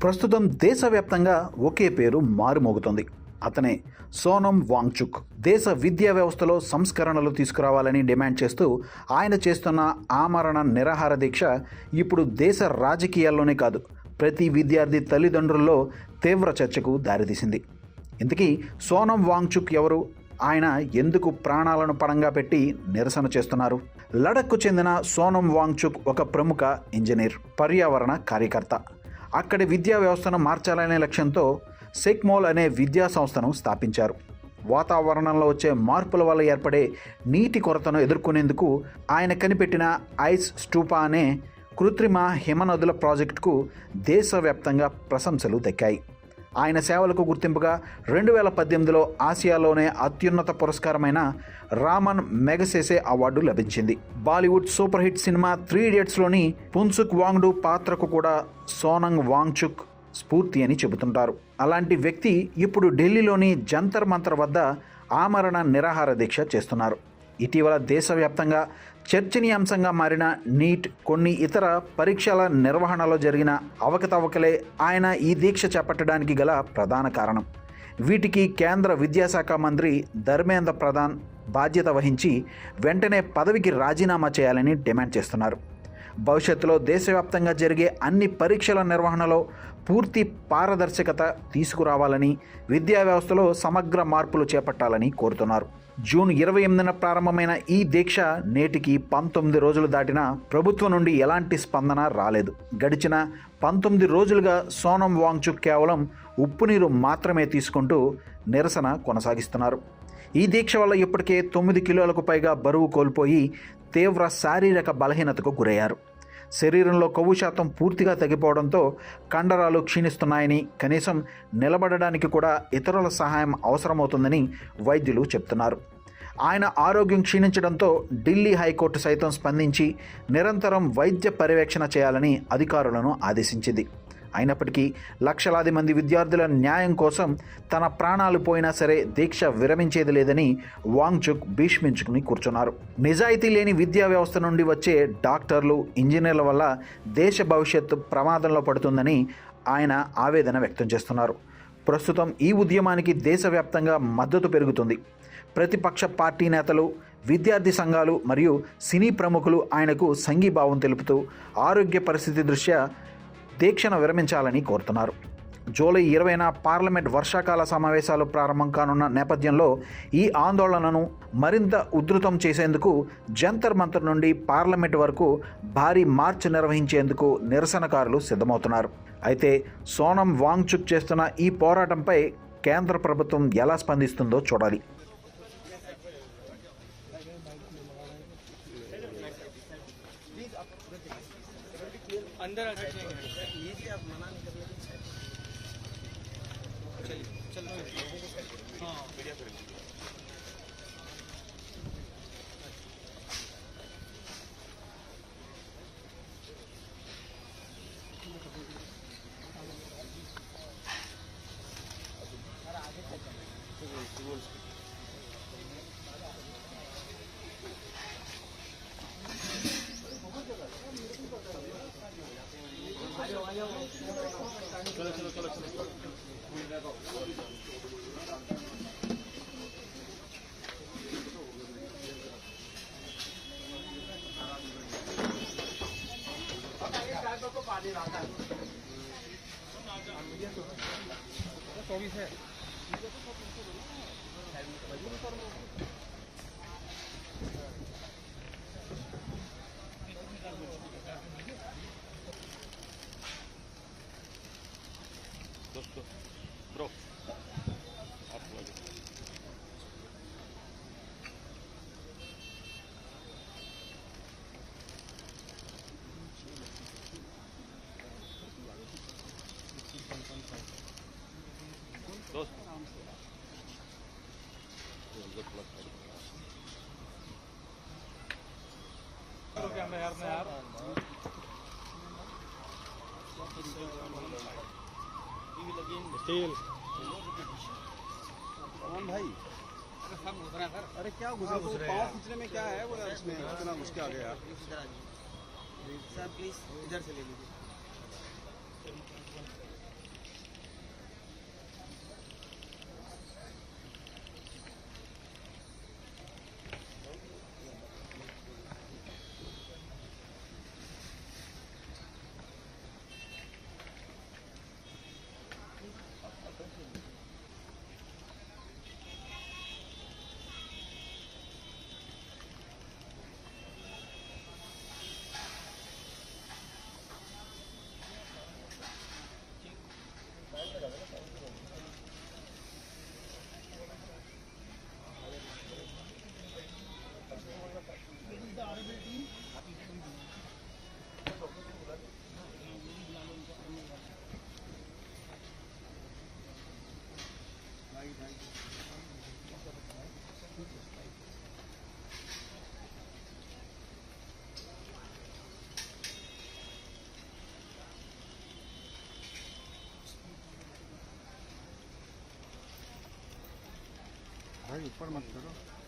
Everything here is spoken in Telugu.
ప్రస్తుతం దేశవ్యాప్తంగా ఒకే పేరు మారుమోగుతోంది. అతనే సోనం వాంగ్చుక్. దేశ విద్యా వ్యవస్థలో సంస్కరణలు తీసుకురావాలని డిమాండ్ చేస్తూ ఆయన చేస్తున్న ఆమరణ నిరాహార దీక్ష ఇప్పుడు దేశ రాజకీయాల్లోనే కాదు, ప్రతి విద్యార్థి తల్లిదండ్రుల్లో తీవ్ర చర్చకు దారితీసింది. ఇంతకీ సోనం వాంగ్చుక్ ఎవరు? ఆయన ఎందుకు ప్రాణాలను పణంగా పెట్టి నిరసన చేస్తున్నారు? లడఖ్కు చెందిన సోనం వాంగ్చుక్ ఒక ప్రముఖ ఇంజనీర్, పర్యావరణ కార్యకర్త. అక్కడి విద్యా వ్యవస్థను మార్చాలనే లక్ష్యంతో సెక్మోల్ అనే విద్యా సంస్థను స్థాపించారు. వాతావరణంలో వచ్చే మార్పుల వల్ల ఏర్పడే నీటి కొరతను ఎదుర్కొనేందుకు ఆయన కనిపెట్టిన ఐస్ స్టూపా అనే కృత్రిమ హిమనదుల ప్రాజెక్టుకు దేశవ్యాప్తంగా ప్రశంసలు దక్కాయి. ఆయన సేవలకు గుర్తింపుగా 2018లో ఆసియాలోనే అత్యున్నత పురస్కారమైన రామన్ మెగసెసే అవార్డు లభించింది. బాలీవుడ్ సూపర్ హిట్ సినిమా 3 ఇడియట్స్లోని పున్సుక్ వాంగ్డు పాత్రకు కూడా సోనంగ్ వాంగ్చుక్ స్ఫూర్తి అని చెబుతుంటారు. అలాంటి వ్యక్తి ఇప్పుడు ఢిల్లీలోని జంతర్ మంతర్ వద్ద ఆమరణ నిరాహార దీక్ష చేస్తున్నారు. ఇటీవల దేశవ్యాప్తంగా చర్చనీయాంశంగా మారిన నీట్, కొన్ని ఇతర పరీక్షల నిర్వహణలో జరిగిన అవకతవకలే ఆయన ఈ దీక్ష చేపట్టడానికి గల ప్రధాన కారణం. వీటికి కేంద్ర విద్యాశాఖ మంత్రి ధర్మేంద్ర ప్రధాన్ బాధ్యత వహించి వెంటనే పదవికి రాజీనామా చేయాలని డిమాండ్ చేస్తున్నారు. భవిష్యత్తులో దేశవ్యాప్తంగా జరిగే అన్ని పరీక్షల నిర్వహణలో పూర్తి పారదర్శకత తీసుకురావాలని, విద్యా వ్యవస్థలో సమగ్ర మార్పులు చేపట్టాలని కోరుతున్నారు. జూన్ 28న ప్రారంభమైన ఈ దీక్ష నేటికి 19 రోజులు దాటినా ప్రభుత్వం నుండి ఎలాంటి స్పందన రాలేదు. గడిచిన 19 రోజులుగా సోనం వాంగ్చుక్ కేవలం ఉప్పు నీరు మాత్రమే తీసుకుంటూ నిరసన కొనసాగిస్తున్నారు. ఈ దీక్ష వల్ల ఇప్పటికే 9 కిలోలకు పైగా బరువు కోల్పోయి తీవ్ర శారీరక బలహీనతకు గురయ్యారు. శరీరంలో కొవ్వు శాతం పూర్తిగా తగ్గిపోవడంతో కండరాలు క్షీణిస్తున్నాయని, కనీసం నిలబడడానికి కూడా ఇతరుల సహాయం అవసరమవుతుందని వైద్యులు చెప్తున్నారు. ఆయన ఆరోగ్యం క్షీణించడంతో ఢిల్లీ హైకోర్టు సైతం స్పందించి నిరంతరం వైద్య పర్యవేక్షణ చేయాలని అధికారులను ఆదేశించింది. అయినప్పటికీ లక్షలాది మంది విద్యార్థుల న్యాయం కోసం తన ప్రాణాలు పోయినా సరే దీక్ష విరమించేది లేదని వాంగ్చుక్ భీష్మించుకుని కూర్చున్నారు. నిజాయితీ లేని విద్యా వ్యవస్థ నుండి వచ్చే డాక్టర్లు, ఇంజనీర్ల వల్ల దేశ భవిష్యత్తు ప్రమాదంలో పడుతుందని ఆయన ఆవేదన వ్యక్తం చేస్తున్నారు. ప్రస్తుతం ఈ ఉద్యమానికి దేశవ్యాప్తంగా మద్దతు పెరుగుతుంది. ప్రతిపక్ష పార్టీ నేతలు, విద్యార్థి సంఘాలు మరియు సినీ ప్రముఖులు ఆయనకు సంఘీభావం తెలుపుతూ ఆరోగ్య పరిస్థితి దృష్ట్యా దీక్షను విరమించాలని కోరుతున్నారు. జూలై 20న పార్లమెంట్ వర్షాకాల సమావేశాలు ప్రారంభం కానున్న నేపథ్యంలో ఈ ఆందోళనను మరింత ఉధృతం చేసేందుకు జంతర్ మంతర్ నుండి పార్లమెంట్ వరకు భారీ మార్చ్ నిర్వహించేందుకు నిరసనకారులు సిద్ధమవుతున్నారు. అయితే సోనం వాంగ్చుక్ చేస్తున్న ఈ పోరాటంపై కేంద్ర ప్రభుత్వం ఎలా స్పందిస్తుందో చూడాలి. अंदर आ जाइए, लीजिए, आप मना नहीं कर रहे। चलिए चलो, हाँ बढ़िया करेंगे। चलो चलो चलो चलो है दोस्तों ब्रो आप लोग दोस्त यार स्टील कौन भाई? अरे क्या गुजरा पाँव खींचने में क्या है वो इसमें इतना मुश्किल आ गया सर प्लीज इधर से ले लीजिए। भाई ऊपर मत करो।